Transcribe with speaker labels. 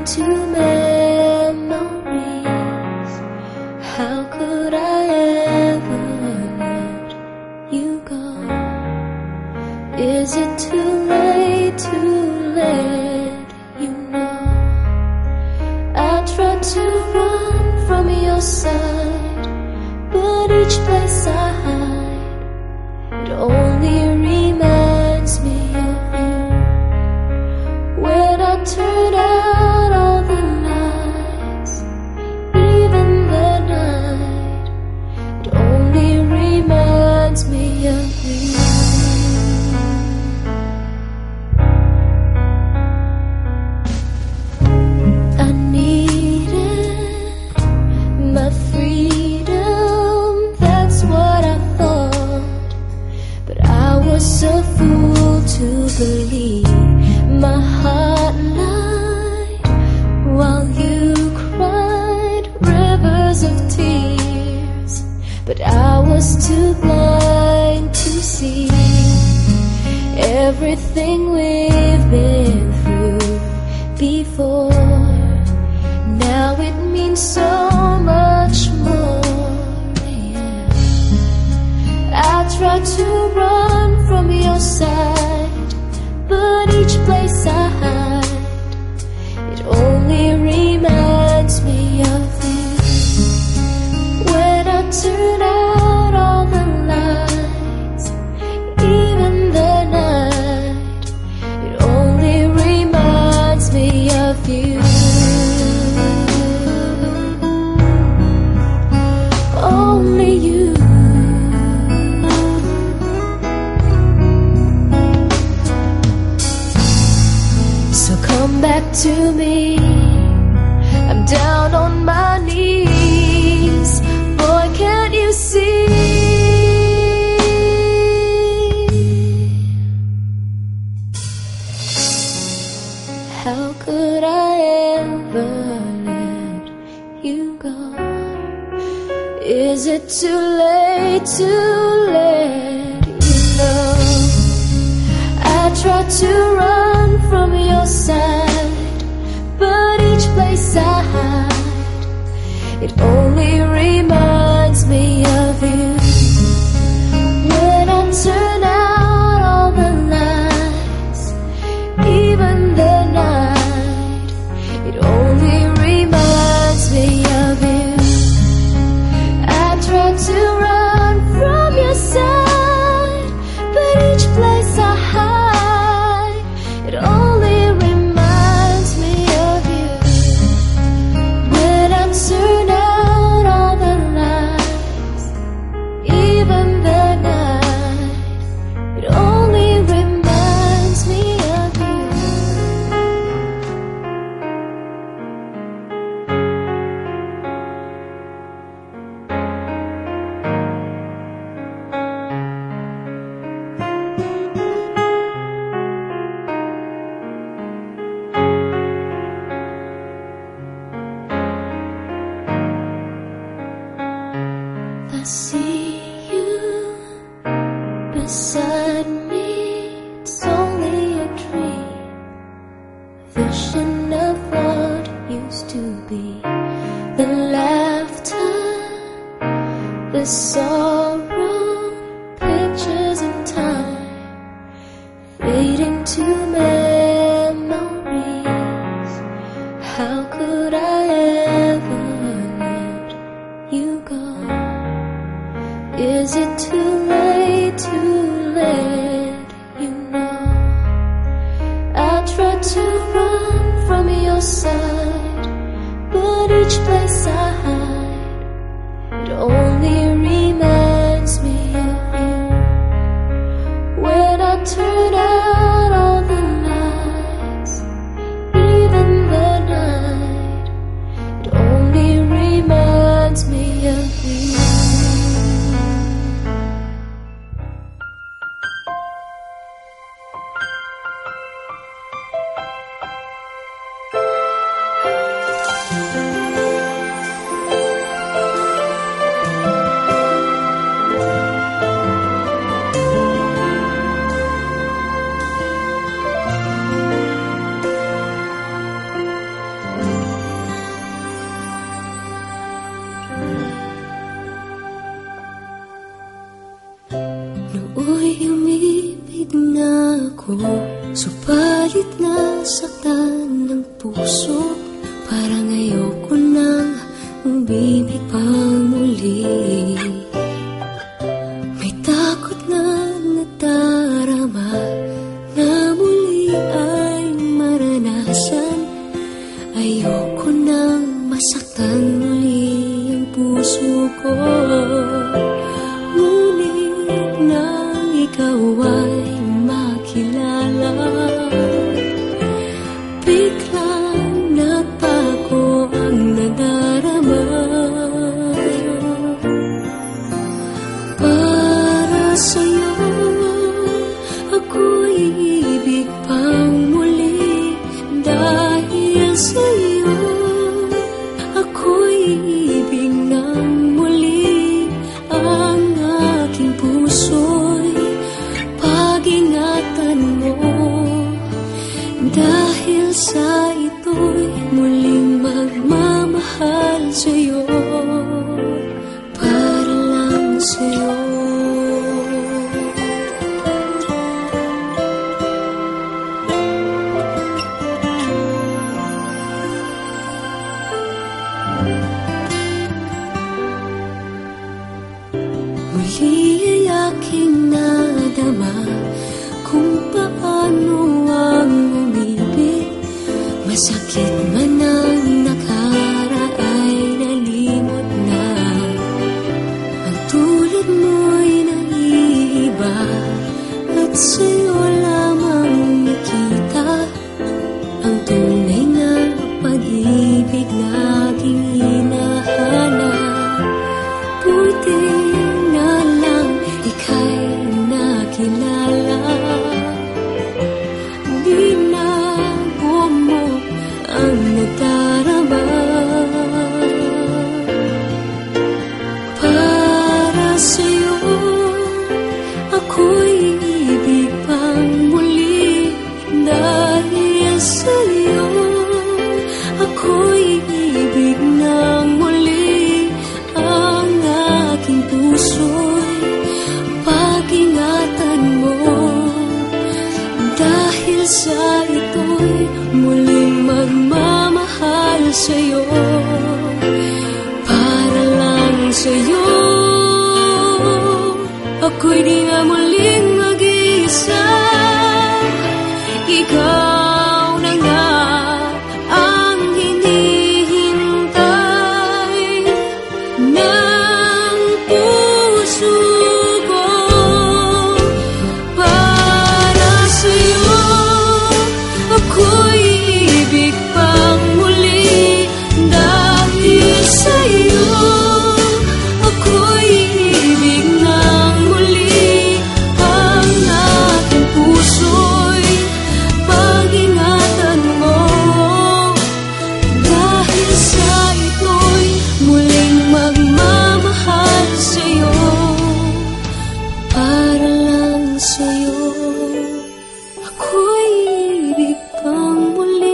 Speaker 1: into memories. How could I ever let you go? Is it too late to let you know? I tried to run from your side, but each place I hide, it only reminds me of you. When I turn out all the lights, even the night, it only reminds me of you. I needed my freedom, that's what I thought, but I was a fool to believe my heart lied while you cried rivers of tears. But I was too blind to see everything we've been through before. Now it means so much more, yeah. I tried to run from your side, but each place I hide, it only reminds me of you. When I turn out all the lights, even the night, it only reminds me of you. Only you. So come back to me, I'm down on my knees. Boy, can't you see? How could I ever let you go? Is it too late to let you know? I tried to run from your side, but each place I hide, it only reminds me of you. When I turn out all the lights, even the night, it only reminds me of you. I tried to run from your side, but each place I hide, it only reminds me of you. When I turn out all the lights, even the night, it only reminds me of you. I see you beside me, it's only a dream, vision of what used to be. The laughter, the sorrow, pictures in time, fading to memories. How could I ever let you go? Is it too late to let you know? I tried to run from your side, but each place I hide, it only reminds me of you. When I turn out all the lights, even the night, it only reminds me of you. nasaktan ng puso, parang ayoko nang umibig pa muli. May takot na nadarama na muli ay maranasan. Ayoko nang masaktan muli ang puso ko. Ngunit nang ikaw ay makilala, biglang nagbago ang nadarama. Para sa'yo ako'y ibig pang muli. Dahil sa'yo ako'y ibig ng muli. Ang aking puso'y pag-ingatan mo. Dahil sa ito'y muling magmamahal sa'yo, para lang sa'yo. Muli ay aking nadama kung paano ang umibig. Masakit man ang nakaraan, nalimot na. Ang tulad mo'y naiiba, at sa'yo lamang nakita ang tunay na pag-ibig na aking hinahanap. Buti na lang ika'y nakilala. Di na mo ang nadarama. Para sa'yo ako'y ibig pang muli. Dahil sa'yo ako'y ibig ng muli. Ang aking puso'y pag-ingatan mo. Dahil sa ito'y muling magmamahal sa'yo, para lang sa'yo. Ako'y di na muling mag-iisa. Ikaw na nga ang hinihintay ng puso ko. Para sa'yo ako'y ibig pang muli. Dahil sa'yo ako'y ibig ng muli. Ang aking puso'y pag-ingatan mo. Dahil sa ito'y muling magmamahal sa'yo, para lang sa'yo. Ako'y ibig pang muli.